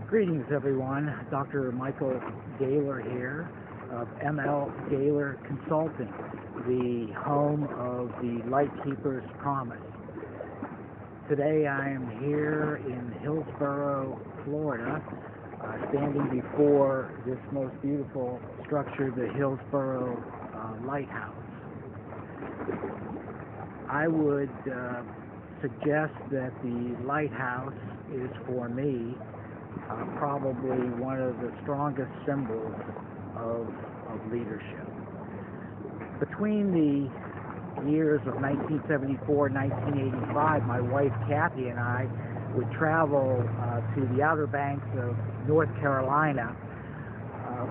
Greetings, everyone. Dr. Michael Gaylor here of ML Gaylor Consulting, the home of the Lightkeeper's Promise. Today I am here in Hillsboro, Florida, standing before this most beautiful structure, the Hillsboro Lighthouse. I would suggest that the lighthouse is, for me, probably one of the strongest symbols of leadership. Between the years of 1974 and 1985, my wife Kathy and I would travel to the Outer Banks of North Carolina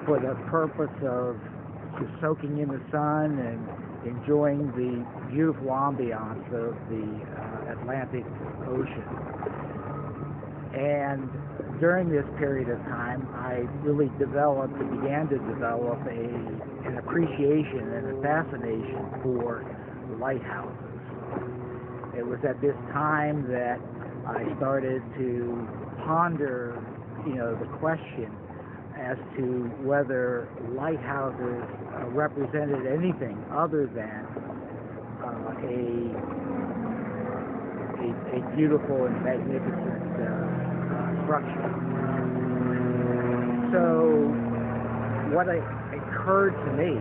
for the purpose of just soaking in the sun and enjoying the beautiful ambiance of the Atlantic Ocean. And during this period of time, I really began to develop an appreciation and a fascination for lighthouses. It was at this time that I started to ponder, the question as to whether lighthouses represented anything other than a beautiful and magnificent structure. So what occurred to me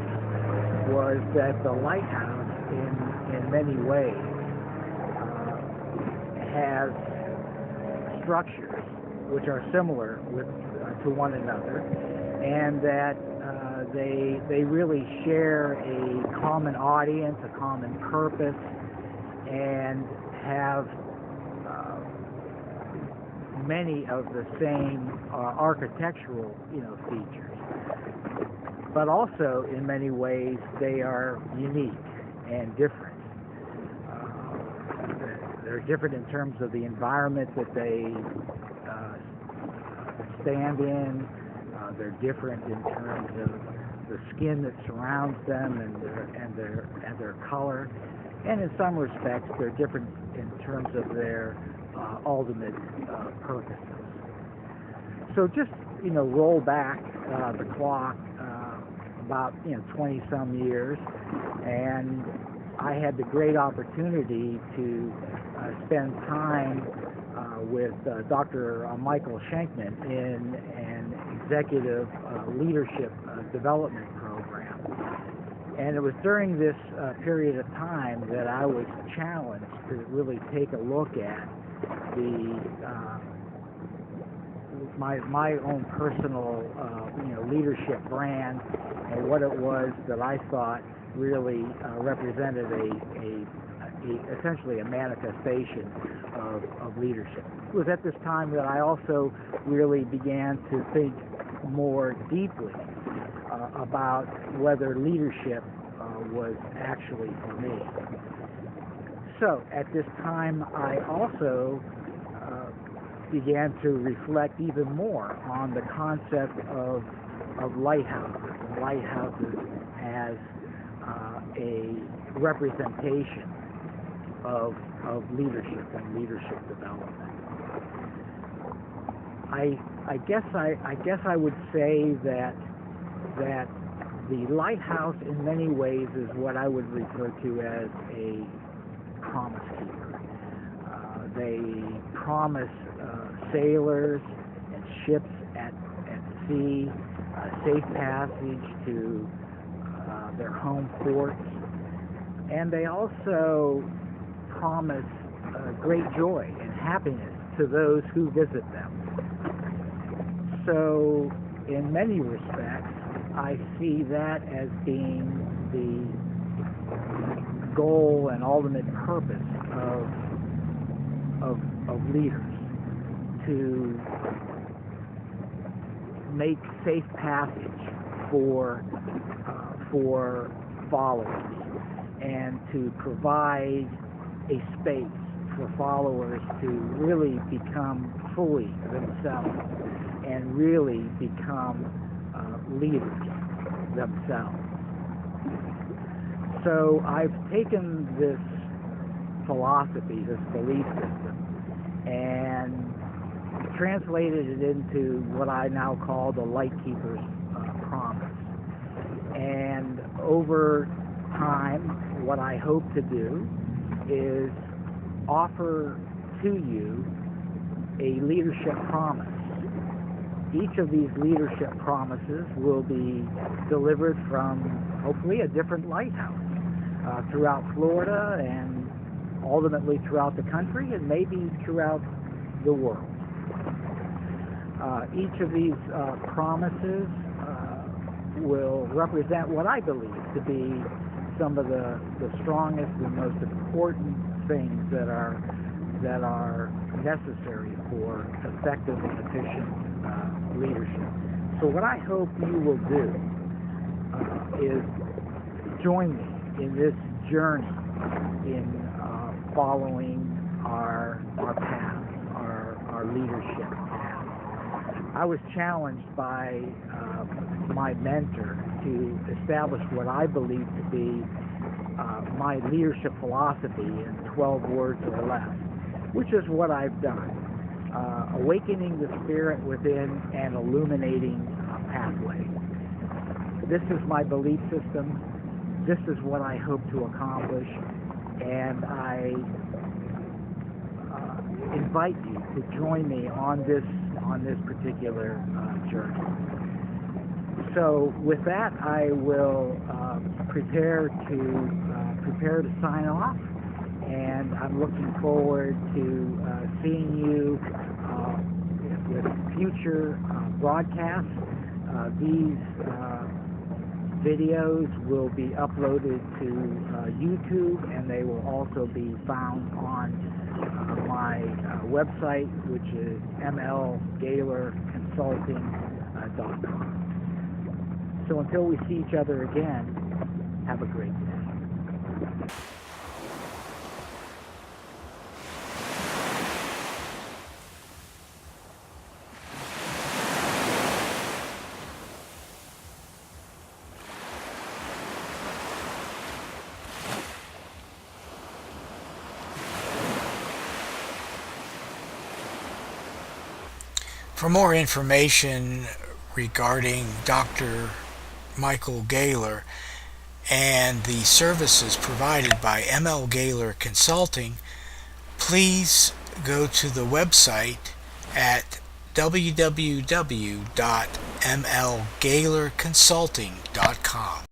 was that the lighthouse, in many ways, has structures which are similar to one another, and that they really share a common audience, a common purpose, and have many of the same architectural features, but also in many ways they are unique and different. They're different in terms of the environment that they stand in. They're different in terms of the skin that surrounds them and their color, and in some respects they're different in terms of their ultimate purposes. So just roll back the clock about 20 some years, and I had the great opportunity to spend time with Dr. Michael Schenkman in an executive leadership development program. And it was during this period of time that I was challenged to really take a look at my own personal leadership brand and what it was that I thought really represented essentially a manifestation of leadership. It was at this time that I also really began to think more deeply about whether leadership was actually for me. So at this time I also began to reflect even more on the concept of lighthouses, and lighthouses as a representation of leadership and leadership development. I guess I would say that the lighthouse in many ways is what I would refer to as a promise keeper. They promise sailors and ships at sea safe passage to their home ports, and they also promise great joy and happiness to those who visit them. So in many respects, I see that as being the goal and ultimate purpose of leaders, to make safe passage for followers, and to provide a space for followers to really become fully themselves and really become leaders themselves. So I've taken this philosophy, this belief system, and translated it into what I now call the Lightkeeper's promise. And over time, what I hope to do is offer to you a leadership promise. Each of these leadership promises will be delivered from, hopefully, a different lighthouse throughout Florida and ultimately throughout the country and maybe throughout the world. Each of these promises will represent what I believe to be some of the strongest and most important things that are necessary for effective and efficient leadership. So what I hope you will do is join me in this journey in following our path, our leadership path. I was challenged by my mentor to establish what I believe to be my leadership philosophy in 12 words or less, which is what I've done. Awakening the spirit within and illuminating a pathway. This is my belief system. This is what I hope to accomplish, and I invite you to join me on this particular journey. So with that, I will prepare to sign off, and I'm looking forward to seeing you with future broadcasts. These videos will be uploaded to YouTube, and they will also be found on my website, which is mlgaylorconsulting.com. So until we see each other again, have a great day. For more information regarding Dr. Michael Gaylor and the services provided by ML Gaylor Consulting, please go to the website at www.mlgaylorconsulting.com.